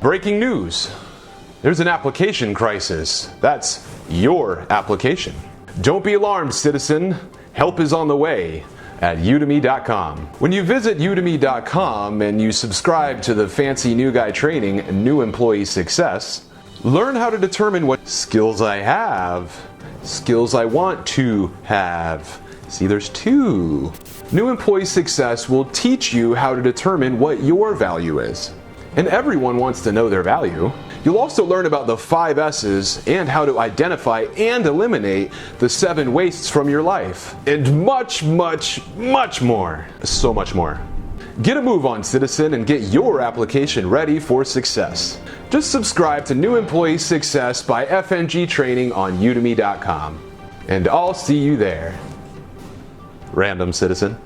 Breaking news. There's an application crisis. That's your application. Don't be alarmed, citizen. Help is on the way at Udemy.com. When you visit Udemy.com and you subscribe to the fancy new guy training, New Employee Success, learn how to determine what skills I have, skills I want to have. See, there's two. New Employee Success will teach you how to determine what your value is. And everyone wants to know their value. You'll also learn about the 5 S's and how to identify and eliminate the 7 wastes from your life. And much, much, much more. So much more. Get a move on, citizen, and get your application ready for success. Just subscribe to New Employee Success by FNG Training on Udemy.com. And I'll see you there. Random citizen.